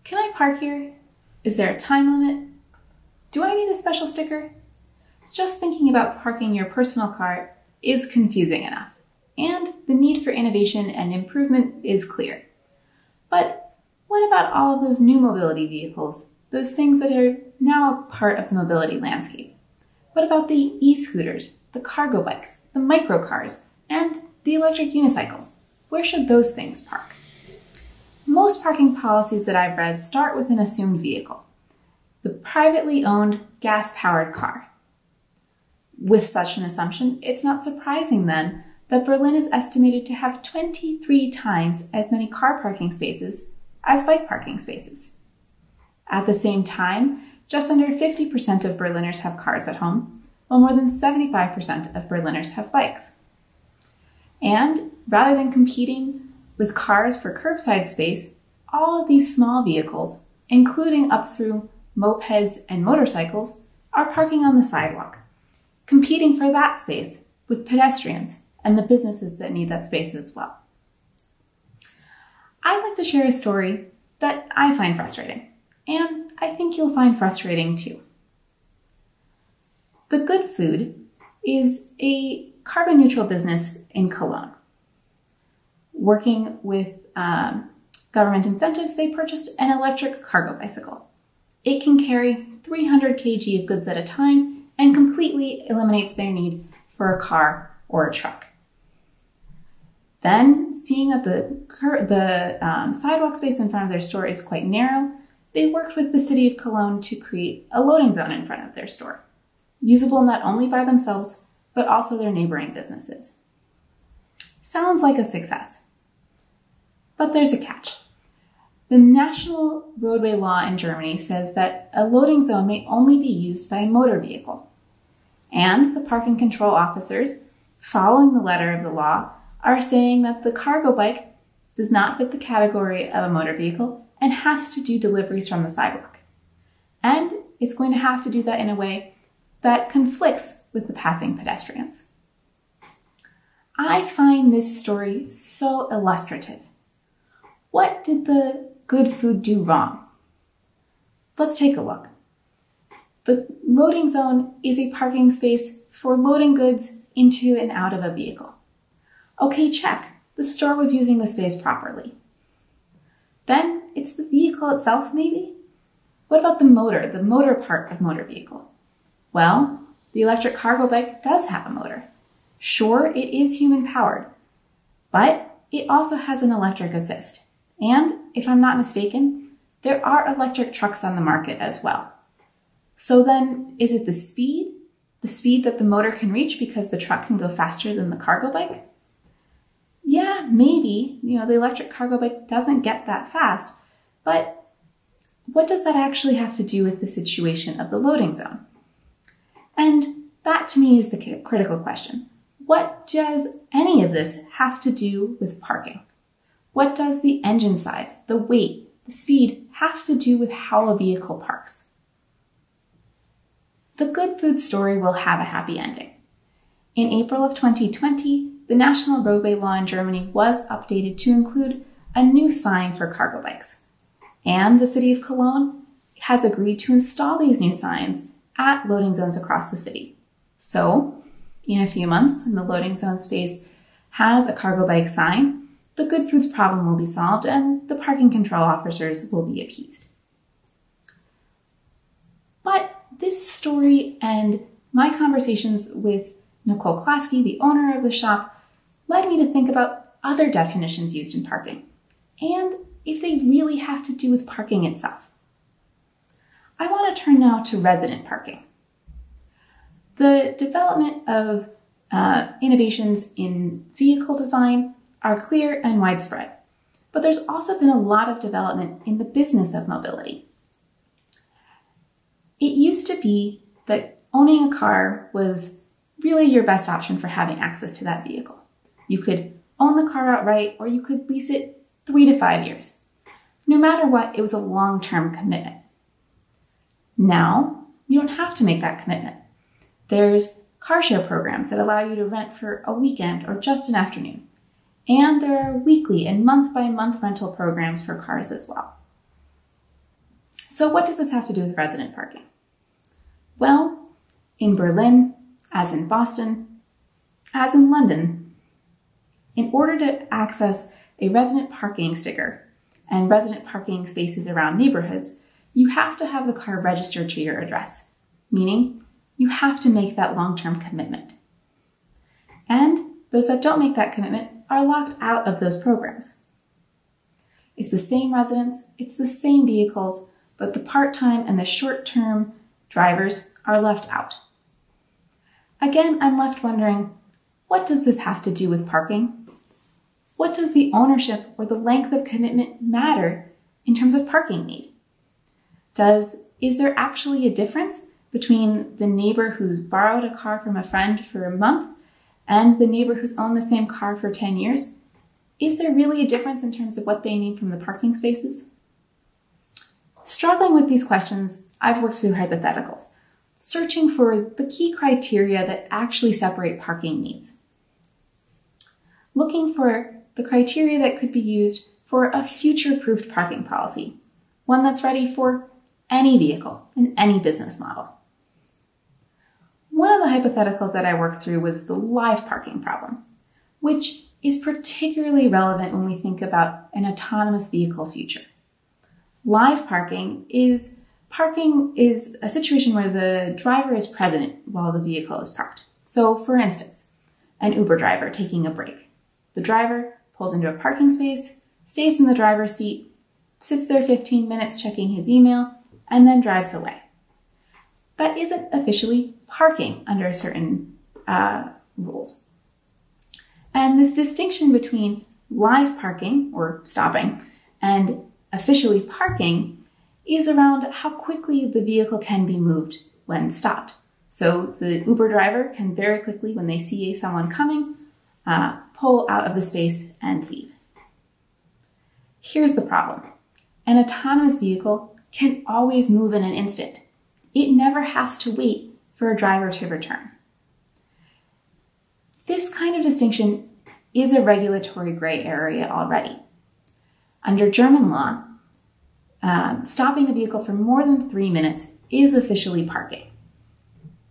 Can I park here? Is there a time limit? Do I need a special sticker? Just thinking about parking your personal car is confusing enough, and the need for innovation and improvement is clear. But what about all of those new mobility vehicles, those things that are now a part of the mobility landscape? What about the e-scooters, the cargo bikes, the microcars, and the electric unicycles? Where should those things park? Most parking policies that I've read start with an assumed vehicle, the privately owned gas-powered car. With such an assumption, it's not surprising then that Berlin is estimated to have 23 times as many car parking spaces as bike parking spaces. At the same time, just under 50% of Berliners have cars at home, while more than 75% of Berliners have bikes. And rather than competing with cars for curbside space, all of these small vehicles, including up through mopeds and motorcycles, are parking on the sidewalk, competing for that space with pedestrians and the businesses that need that space as well. I'd like to share a story that I find frustrating, and I think you'll find frustrating too. The Good Food is a carbon neutral business in Cologne. Working with government incentives, they purchased an electric cargo bicycle. It can carry 300 kg of goods at a time and completely eliminates their need for a car or a truck. Then, seeing that the sidewalk space in front of their store is quite narrow, they worked with the city of Cologne to create a loading zone in front of their store, usable not only by themselves, but also their neighboring businesses. Sounds like a success. But there's a catch. The national roadway law in Germany says that a loading zone may only be used by a motor vehicle. And the parking control officers, following the letter of the law, are saying that the cargo bike does not fit the category of a motor vehicle and has to do deliveries from the sidewalk. And it's going to have to do that in a way that conflicts with the passing pedestrians. I find this story so illustrative. What did the Good Food do wrong? Let's take a look. The loading zone is a parking space for loading goods into and out of a vehicle. Okay, check. The store was using the space properly. Then it's the vehicle itself, maybe? What about the motor part of motor vehicle? Well, the electric cargo bike does have a motor. Sure, it is human powered, but it also has an electric assist. And if I'm not mistaken, there are electric trucks on the market as well. So then, is it the speed that the motor can reach because the truck can go faster than the cargo bike? Yeah, maybe, the electric cargo bike doesn't get that fast, but what does that actually have to do with the situation of the loading zone? And that to me is the critical question. What does any of this have to do with parking? What does the engine size, the weight, the speed have to do with how a vehicle parks? The Good Food story will have a happy ending. In April of 2020, the national roadway law in Germany was updated to include a new sign for cargo bikes. And the city of Cologne has agreed to install these new signs at loading zones across the city. So, in a few months, when the loading zone space has a cargo bike sign, the Good Foods problem will be solved and the parking control officers will be appeased. But this story and my conversations with Nicole Klasky, the owner of the shop, led me to think about other definitions used in parking and if they really have to do with parking itself. I want to turn now to resident parking. The development of innovations in vehicle design are clear and widespread, but there's also been a lot of development in the business of mobility. It used to be that owning a car was really your best option for having access to that vehicle. You could own the car outright or you could lease it 3 to 5 years. No matter what, it was a long-term commitment. Now, you don't have to make that commitment. There's car share programs that allow you to rent for a weekend or just an afternoon. And there are weekly and month-by-month rental programs for cars as well. So what does this have to do with resident parking? Well, in Berlin, as in Boston, as in London, in order to access a resident parking sticker and resident parking spaces around neighborhoods, you have to have the car registered to your address, meaning you have to make that long-term commitment. And those that don't make that commitment are locked out of those programs. It's the same residents, it's the same vehicles, but the part-time and the short-term drivers are left out. Again, I'm left wondering, what does this have to do with parking? What does the ownership or the length of commitment matter in terms of parking need? Is there actually a difference between the neighbor who's borrowed a car from a friend for a month and the neighbor who's owned the same car for 10 years? Is there really a difference in terms of what they need from the parking spaces? Struggling with these questions, I've worked through hypotheticals, searching for the key criteria that actually separate parking needs. Looking for the criteria that could be used for a future-proofed parking policy, one that's ready for any vehicle in any business model. One of the hypotheticals that I worked through was the live parking problem, which is particularly relevant when we think about an autonomous vehicle future. Live parking is a situation where the driver is present while the vehicle is parked. So for instance, an Uber driver taking a break. The driver pulls into a parking space, stays in the driver's seat, sits there 15 minutes checking his email, and then drives away. That isn't officially parking under certain rules. And this distinction between live parking, or stopping, and officially parking is around how quickly the vehicle can be moved when stopped. So the Uber driver can very quickly, when they see someone coming, pull out of the space and leave. Here's the problem. An autonomous vehicle can always move in an instant. It never has to wait for a driver to return. This kind of distinction is a regulatory gray area already. Under German law, stopping a vehicle for more than 3 minutes is officially parking.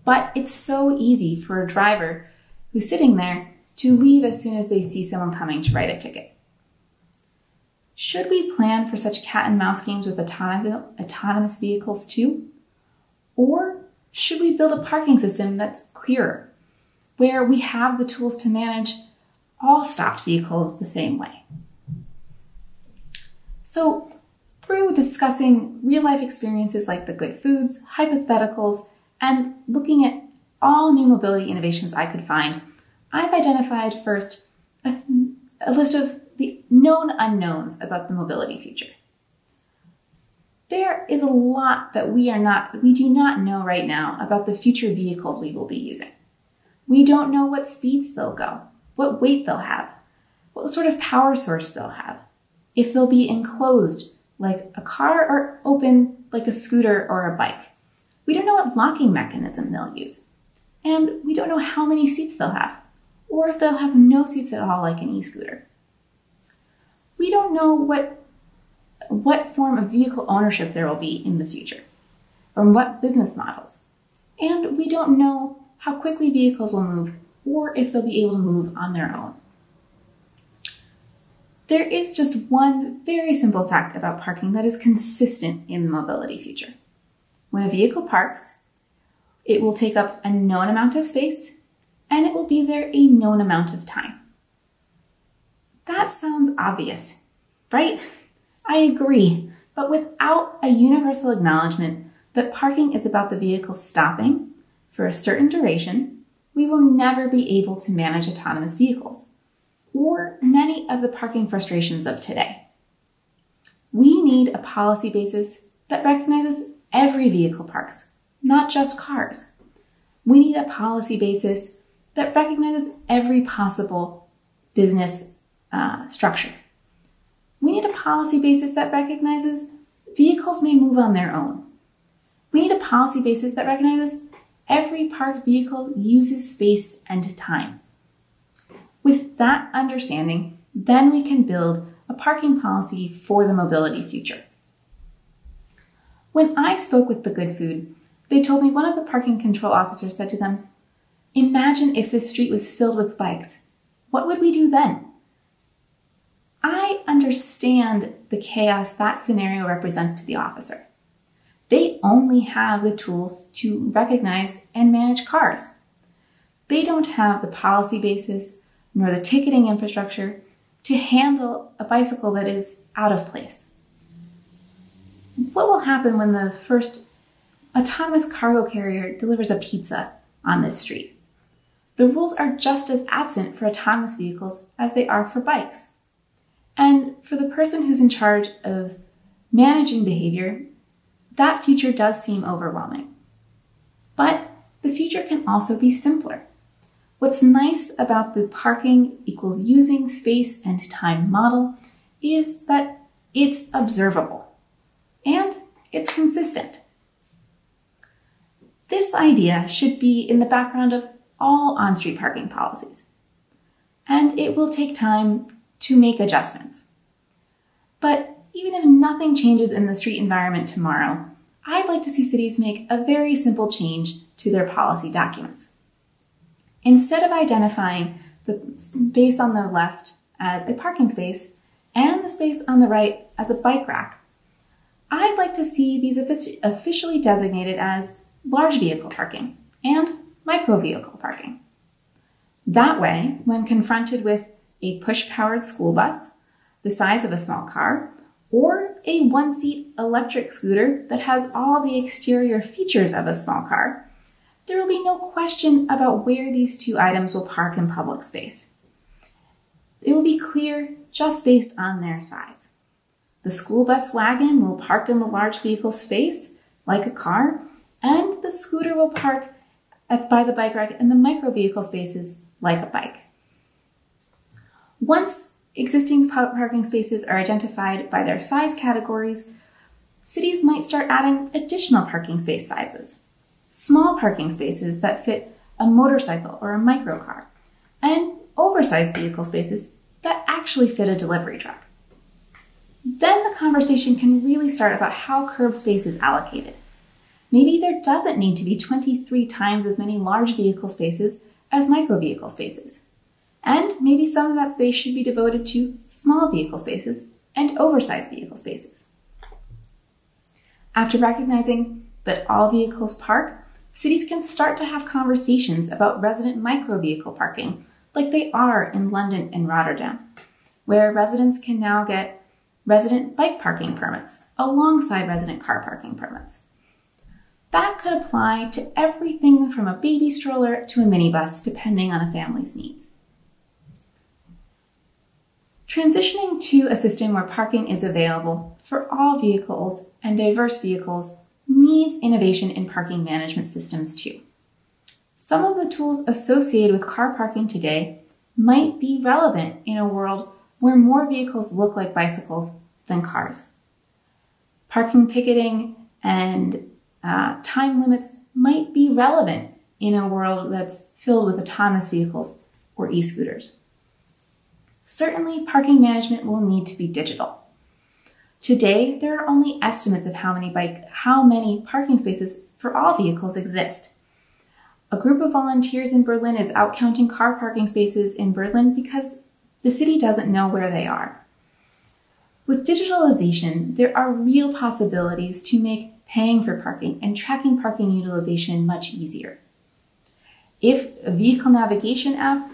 But it's so easy for a driver who's sitting there to leave as soon as they see someone coming to write a ticket. Should we plan for such cat and mouse games with autonomous vehicles too? Or should we build a parking system that's clearer, where we have the tools to manage all stopped vehicles the same way? So through discussing real-life experiences like the good foods, hypotheticals, and looking at all new mobility innovations I could find, I've identified first a list of the known unknowns about the mobility future. There is a lot that we do not know right now about the future vehicles we will be using. We don't know what speeds they'll go, what weight they'll have, what sort of power source they'll have, if they'll be enclosed like a car or open like a scooter or a bike. We don't know what locking mechanism they'll use. And we don't know how many seats they'll have, or if they'll have no seats at all like an e-scooter. We don't know what form of vehicle ownership there will be in the future, or what business models. And we don't know how quickly vehicles will move, or if they'll be able to move on their own. There is just one very simple fact about parking that is consistent in the mobility future. When a vehicle parks, it will take up a known amount of space, and it will be there a known amount of time. That sounds obvious, right? I agree, but without a universal acknowledgement that parking is about the vehicle stopping for a certain duration, we will never be able to manage autonomous vehicles, or many of the parking frustrations of today. We need a policy basis that recognizes every vehicle parks, not just cars. We need a policy basis that recognizes every possible business structure. We need a policy basis that recognizes vehicles may move on their own. We need a policy basis that recognizes every parked vehicle uses space and time. With that understanding, then we can build a parking policy for the mobility future. When I spoke with the Good Food, they told me one of the parking control officers said to them, "Imagine if this street was filled with bikes. What would we do then?" I understand the chaos that scenario represents to the officer. They only have the tools to recognize and manage cars. They don't have the policy basis nor the ticketing infrastructure to handle a bicycle that is out of place. What will happen when the first autonomous cargo carrier delivers a pizza on this street? The rules are just as absent for autonomous vehicles as they are for bikes. And for the person who's in charge of managing behavior, that future does seem overwhelming. But the future can also be simpler. What's nice about the parking equals using space and time model is that it's observable and it's consistent. This idea should be in the background of all on-street parking policies, and it will take time to make adjustments. But even if nothing changes in the street environment tomorrow, I'd like to see cities make a very simple change to their policy documents. Instead of identifying the space on the left as a parking space and the space on the right as a bike rack, I'd like to see these officially designated as large vehicle parking and micro vehicle parking. That way, when confronted with a push-powered school bus the size of a small car, or a one-seat electric scooter that has all the exterior features of a small car, there will be no question about where these two items will park in public space. It will be clear just based on their size. The school bus wagon will park in the large vehicle space like a car, and the scooter will park by the bike rack in the micro vehicle spaces like a bike. Once existing parking spaces are identified by their size categories, cities might start adding additional parking space sizes. Small parking spaces that fit a motorcycle or a microcar, and oversized vehicle spaces that actually fit a delivery truck. Then the conversation can really start about how curb space is allocated. Maybe there doesn't need to be 23 times as many large vehicle spaces as micro vehicle spaces. And maybe some of that space should be devoted to small vehicle spaces and oversized vehicle spaces. After recognizing that all vehicles park, cities can start to have conversations about resident micro vehicle parking, like they are in London and Rotterdam, where residents can now get resident bike parking permits alongside resident car parking permits. That could apply to everything from a baby stroller to a minibus, depending on a family's needs. Transitioning to a system where parking is available for all vehicles and diverse vehicles needs innovation in parking management systems too. Some of the tools associated with car parking today might be relevant in a world where more vehicles look like bicycles than cars. Parking ticketing and time limits might be relevant in a world that's filled with autonomous vehicles or e-scooters. Certainly, parking management will need to be digital. Today, there are only estimates of how many parking spaces for all vehicles exist. A group of volunteers in Berlin is out counting car parking spaces in Berlin because the city doesn't know where they are. With digitalization, there are real possibilities to make paying for parking and tracking parking utilization much easier. If a vehicle navigation app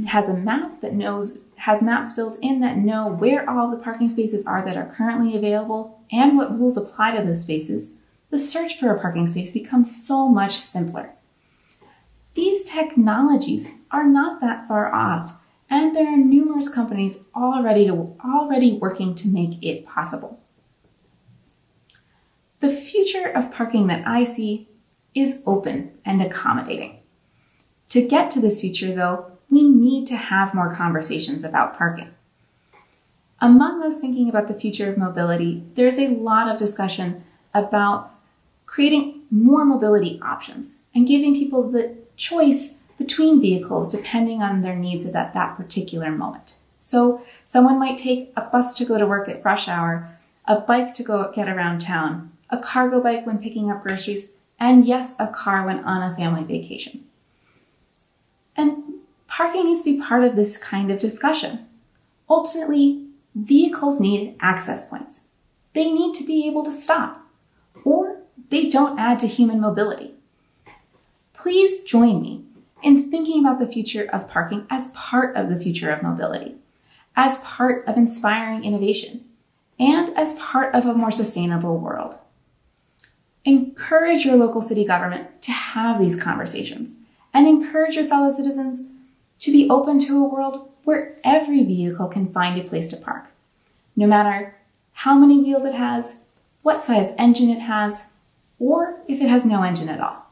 has a map that has maps built in that know where all the parking spaces are that are currently available and what rules apply to those spaces, the search for a parking space becomes so much simpler. These technologies are not that far off, and there are numerous companies already working to make it possible. The future of parking that I see is open and accommodating. To get to this future, though, we need to have more conversations about parking. Among those thinking about the future of mobility, there's a lot of discussion about creating more mobility options and giving people the choice between vehicles depending on their needs at that particular moment. So someone might take a bus to go to work at rush hour, a bike to go get around town, a cargo bike when picking up groceries, and yes, a car when on a family vacation. And parking needs to be part of this kind of discussion. Ultimately, vehicles need access points. They need to be able to stop, or they don't add to human mobility. Please join me in thinking about the future of parking as part of the future of mobility, as part of inspiring innovation, and as part of a more sustainable world. Encourage your local city government to have these conversations, and encourage your fellow citizens to be open to a world where every vehicle can find a place to park, no matter how many wheels it has, what size engine it has, or if it has no engine at all.